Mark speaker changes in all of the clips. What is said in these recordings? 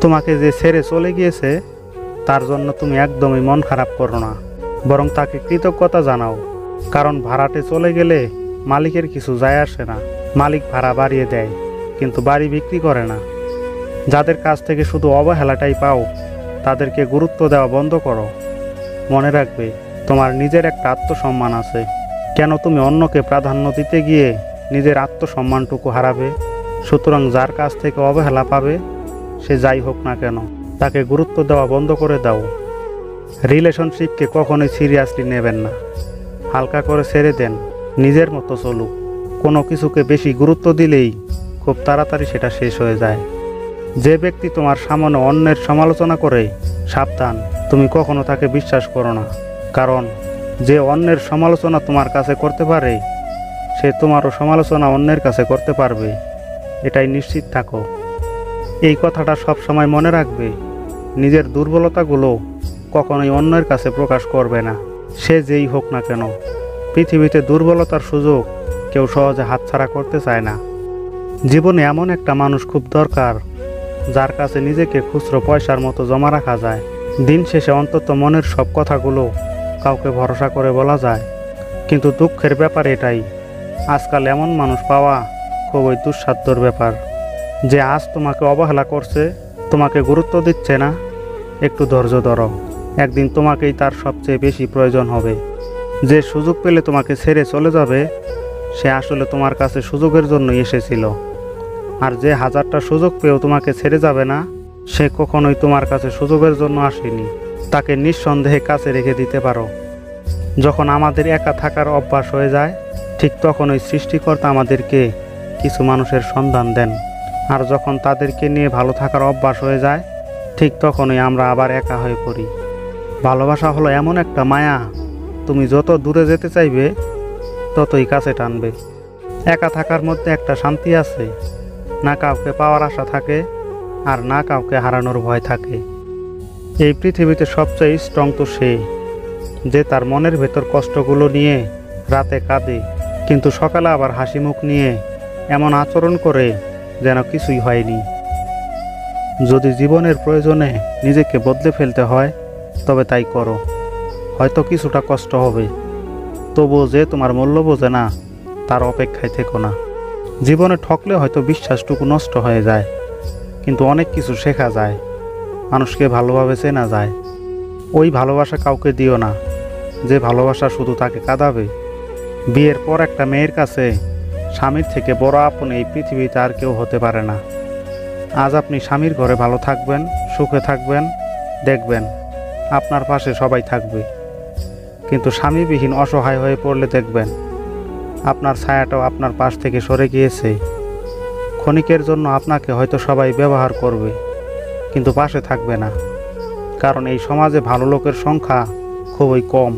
Speaker 1: তোমাকে যে ছেড়ে চলে গিয়েছে তার জন্য তুমি একদমই মন খারাপ করো না, বরং তাকে কৃতজ্ঞতা জানাও। কারণ ভাড়াটে চলে গেলে মালিকের কিছু যায় আসে না। মালিক ভাড়া বাড়িয়ে দেয় কিন্তু বাড়ি বিক্রি করে না। যাদের কাছ থেকে শুধু অবহেলাটাই পাও তাদেরকে গুরুত্ব দেওয়া বন্ধ করো। মনে রাখবে তোমার নিজের একটা আত্মসম্মান আছে। কেন তুমি অন্যকে প্রাধান্য দিতে গিয়ে নিজের আত্মসম্মানটুকু হারাবে? সুতরাং যার কাছ থেকে অবহেলা পাবে সে যাই হোক না কেন তাকে গুরুত্ব দেওয়া বন্ধ করে দাও। রিলেশনশিপকে কখনোই সিরিয়াসলি নেবেন না, হালকা করে ছেড়ে দেন, নিজের মতো চলুক। কোনো কিছুকে বেশি গুরুত্ব দিলেই খুব তাড়াতাড়ি সেটা শেষ হয়ে যায়। যে ব্যক্তি তোমার সামনে অন্যের সমালোচনা করে, সাবধান, তুমি কখনো তাকে বিশ্বাস করো না। কারণ যে অন্যের সমালোচনা তোমার কাছে করতে পারে সে তোমারও সমালোচনা অন্যের কাছে করতে পারবে, এটাই নিশ্চিত থাকো। এই কথাটা সব সময় মনে রাখবে, নিজের দুর্বলতাগুলো কখনোই অন্যের কাছে প্রকাশ করবে না, সে যেই হোক না কেন। পৃথিবীতে দুর্বলতার সুযোগ কেউ সহজে হাতছাড়া করতে চায় না। জীবনে এমন একটা মানুষ খুব দরকার যার কাছে নিজেকে খুচরো পয়সার মতো জমা রাখা যায়। দিন শেষে অন্তত মনের সব কথাগুলো কাউকে ভরসা করে বলা যায়। কিন্তু দুঃখের ব্যাপার এটাই, আজকাল এমন মানুষ পাওয়া খুবই দুঃসাধ্যর ব্যাপার। যে আজ তোমাকে অবহেলা করছে, তোমাকে গুরুত্ব দিচ্ছে না, একটু ধৈর্য ধরো, একদিন তোমাকেই তার সবচেয়ে বেশি প্রয়োজন হবে। যে সুযোগ পেলে তোমাকে ছেড়ে চলে যাবে সে আসলে তোমার কাছে সুযোগের জন্যই এসেছিল। আর যে হাজারটা সুযোগ পেয়েও তোমাকে ছেড়ে যাবে না সে কখনোই তোমার কাছে সুযোগের জন্য আসেনি। তাকে নিঃসন্দেহে কাছে রেখে দিতে পারো। যখন আমাদের একা থাকার অভ্যাস হয়ে যায় ঠিক তখনই সৃষ্টিকর্তা আমাদেরকে কিছু মানুষের সন্ধান দেন। আর যখন তাদেরকে নিয়ে ভালো থাকার অভ্যাস হয়ে যায় ঠিক তখনই আমরা আবার একা হয়ে পড়ি। ভালোবাসা হলো এমন একটা মায়া, তুমি যত দূরে যেতে চাইবে ততই কাছে টানবে। একা থাকার মধ্যে একটা শান্তি আছে, না কাউকে পাওয়ার আশা থাকে আর না কাউকে হারানোর ভয় থাকে। এই পৃথিবীতে সবচেয়ে স্ট্রং তো সে যে তার মনের ভেতর কষ্টগুলো নিয়ে রাতে কাঁদে কিন্তু সকালে আবার হাসি মুখ নিয়ে এমন আচরণ করে যেন কিছুই হয়নি। যদি জীবনের প্রয়োজনে নিজেকে বদলে ফেলতে হয় তবে তাই করো। হয়তো কিছুটা কষ্ট হবে, তবুও যে তোমার মূল্য বোঝে না তার অপেক্ষায় থেকো না। জীবনে ঠকলে হয়তো বিশ্বাসটুকু নষ্ট হয়ে যায়, কিন্তু অনেক কিছু শেখা যায়, মানুষকে ভালোভাবে চেনা যায়। ওই ভালোবাসা কাউকে দিও না যে ভালোবাসা শুধু তাকে কাঁদাবে। বিয়ের পর একটা মেয়ের কাছে স্বামীর থেকে বড় আপন এই পৃথিবীতে আর কেউ হতে পারে না। আজ আপনি স্বামীর ঘরে ভালো থাকবেন, সুখে থাকবেন, দেখবেন আপনার পাশে সবাই থাকবে। কিন্তু স্বামীবিহীন অসহায় হয়ে পড়লে দেখবেন আপনার ছায়াটাও আপনার পাশ থেকে সরে গিয়েছে। ক্ষণিকের জন্য আপনাকে হয়তো সবাই ব্যবহার করবে কিন্তু পাশে থাকবে না। কারণ এই সমাজে ভালো লোকের সংখ্যা খুবই কম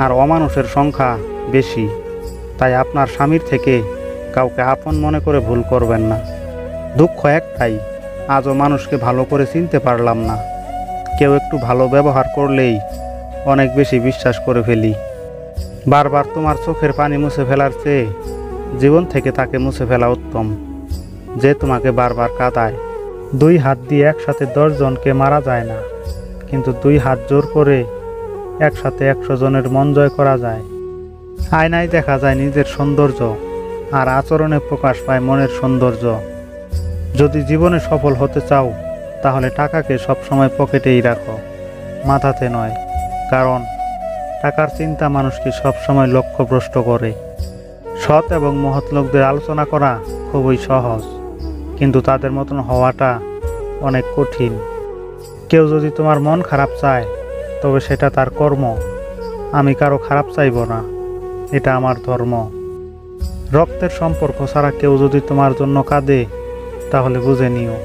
Speaker 1: আর অমানুষের সংখ্যা বেশি। তাই আপনার স্বামীর থেকে কাউকে আপন মনে করে ভুল করবেন না। দুঃখ একটাই, আজও মানুষকে ভালো করে চিনতে পারলাম না। কেউ একটু ভালো ব্যবহার করলেই অনেক বেশি বিশ্বাস করে ফেলি। বারবার তোমার চোখের পানি মুছে ফেলার চেয়ে জীবন থেকে তাকে মুছে ফেলা উত্তম যে তোমাকে বারবার কাঁদায়। 2 হাত দিয়ে একসাথে 10 জনকে মারা যায় না, কিন্তু 2 হাত জোর করে একসাথে 100 জনের মন জয় করা যায়। আয়নায় দেখা যায় নিজের সৌন্দর্য আর আচরণে প্রকাশ পায় মনের সৌন্দর্য। যদি জীবনে সফল হতে চাও তাহলে টাকাকে সবসময় পকেটেই রাখো, মাথাতে নয়। কারণ টাকার চিন্তা মানুষকে সবসময় লক্ষ্যভ্রষ্ট করে। সৎ এবং মহৎ লোকদের আলোচনা করা খুবই সহজ, কিন্তু তাদের মতন হওয়াটা অনেক কঠিন। কেউ যদি তোমার মন খারাপ চায় তবে সেটা তার কর্ম। আমি কারো খারাপ চাইব না, এটা আমার ধর্ম। রক্তের সম্পর্ক ছাড়া কেউ যদি তোমার জন্য কাঁদে তাহলে বুঝে নিও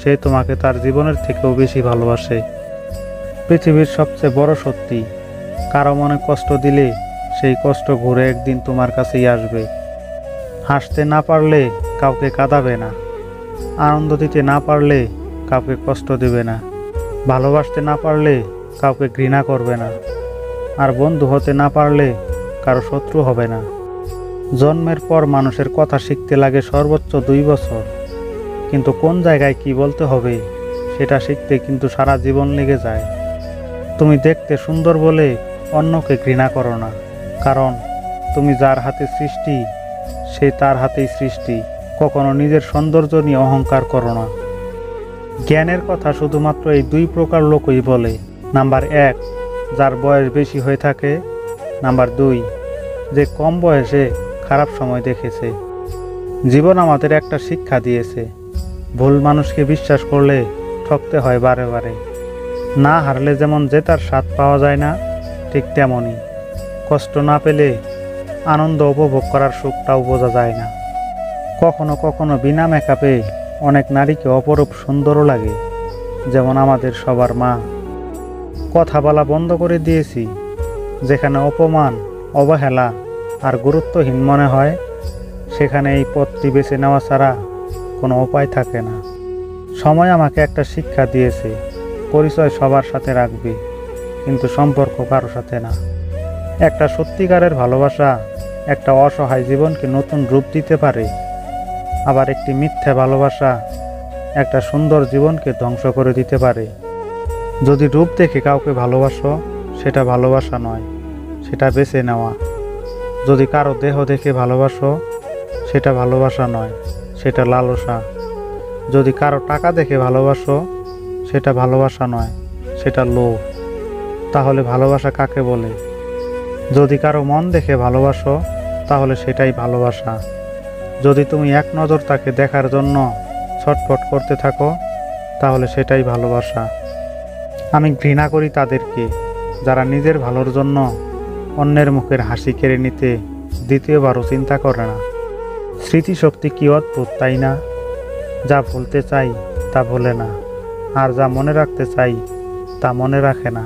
Speaker 1: সে তোমাকে তার জীবনের থেকেও বেশি ভালোবাসে। পৃথিবীর সবচেয়ে বড় সত্যি, কারো মনে কষ্ট দিলে সেই কষ্ট ঘুরে একদিন তোমার কাছেই আসবে। হাসতে না পারলে কাউকে কাঁদাবে না, আনন্দ দিতে না পারলে কাউকে কষ্ট দেবে না, ভালোবাসতে না পারলে কাউকে ঘৃণা করবে না, আর বন্ধু হতে না পারলে কারো শত্রু হবে না। জন্মের পর মানুষের কথা শিখতে লাগে সর্বোচ্চ 2 বছর, কিন্তু কোন জায়গায় কি বলতে হবে সেটা শিখতে কিন্তু সারা জীবন লেগে যায়। তুমি দেখতে সুন্দর বলে অন্যকে ঘৃণা করো না, কারণ তুমি যার হাতে সৃষ্টি সে তার হাতেই সৃষ্টি। কখনো নিজের সৌন্দর্য নিয়ে অহংকার করো না। জ্ঞানের কথা শুধুমাত্র এই দুই প্রকার লোকই বলে। নাম্বার 1, যার বয়স বেশি হয়ে থাকে। নাম্বার 2, যে কম বয়সে খারাপ সময় দেখেছে। জীবন আমাদের একটা শিক্ষা দিয়েছে, ভুল মানুষকে বিশ্বাস করলে ঠকতে হয় বারে বারে। না হারলে যেমন জেতার স্বাদ পাওয়া যায় না, ঠিক তেমনই কষ্ট না পেলে আনন্দ উপভোগ করার সুখটাও বোঝা যায় না। কখনো কখনো বিনা মেকআপে অনেক নারীকে অপরূপ সুন্দরও লাগে, যেমন আমাদের সবার মা। কথা বলা বন্ধ করে দিয়েছি, যেখানে অপমান, অবহেলা আর গুরুত্বহীন মনে হয় সেখানে এই পথটি বেছে নেওয়া ছাড়া কোনো উপায় থাকে না। সময় আমাকে একটা শিক্ষা দিয়েছে, পরিচয় সবার সাথে রাখবে, কিন্তু সম্পর্ক কারো সাথে না। একটা সত্যিকারের ভালোবাসা একটা অসহায় জীবনকে নতুন রূপ দিতে পারে, আবার একটি মিথ্যা ভালোবাসা একটা সুন্দর জীবনকে ধ্বংস করে দিতে পারে। যদি রূপ দেখে কাউকে ভালোবাসো, সেটা ভালোবাসা নয়, সেটা বেছে নেওয়া। যদি কারো দেহ দেখে ভালোবাসো, সেটা ভালোবাসা নয়, সেটা লালসা। যদি কারো টাকা দেখে ভালোবাসো, সেটা ভালোবাসা নয়, সেটা লোভ। তাহলে ভালোবাসা কাকে বলে? যদি কারো মন দেখে ভালোবাসো, তাহলে সেটাই ভালোবাসা। যদি তুমি এক নজর তাকে দেখার জন্য ছটফট করতে থাকো, তাহলে সেটাই ভালোবাসা। আমি ঘৃণা করি তাদেরকে যারা নিজের ভালোর জন্য অন্যের মুখের হাসি কেড়ে নিতে দ্বিতীয়বারও চিন্তা করে না। স্মৃতিশক্তি কি অদ্ভুত, তাই না? যা ভুলতে চাই তা ভোলে না, আর যা মনে রাখতে চাই তা মনে রাখে না।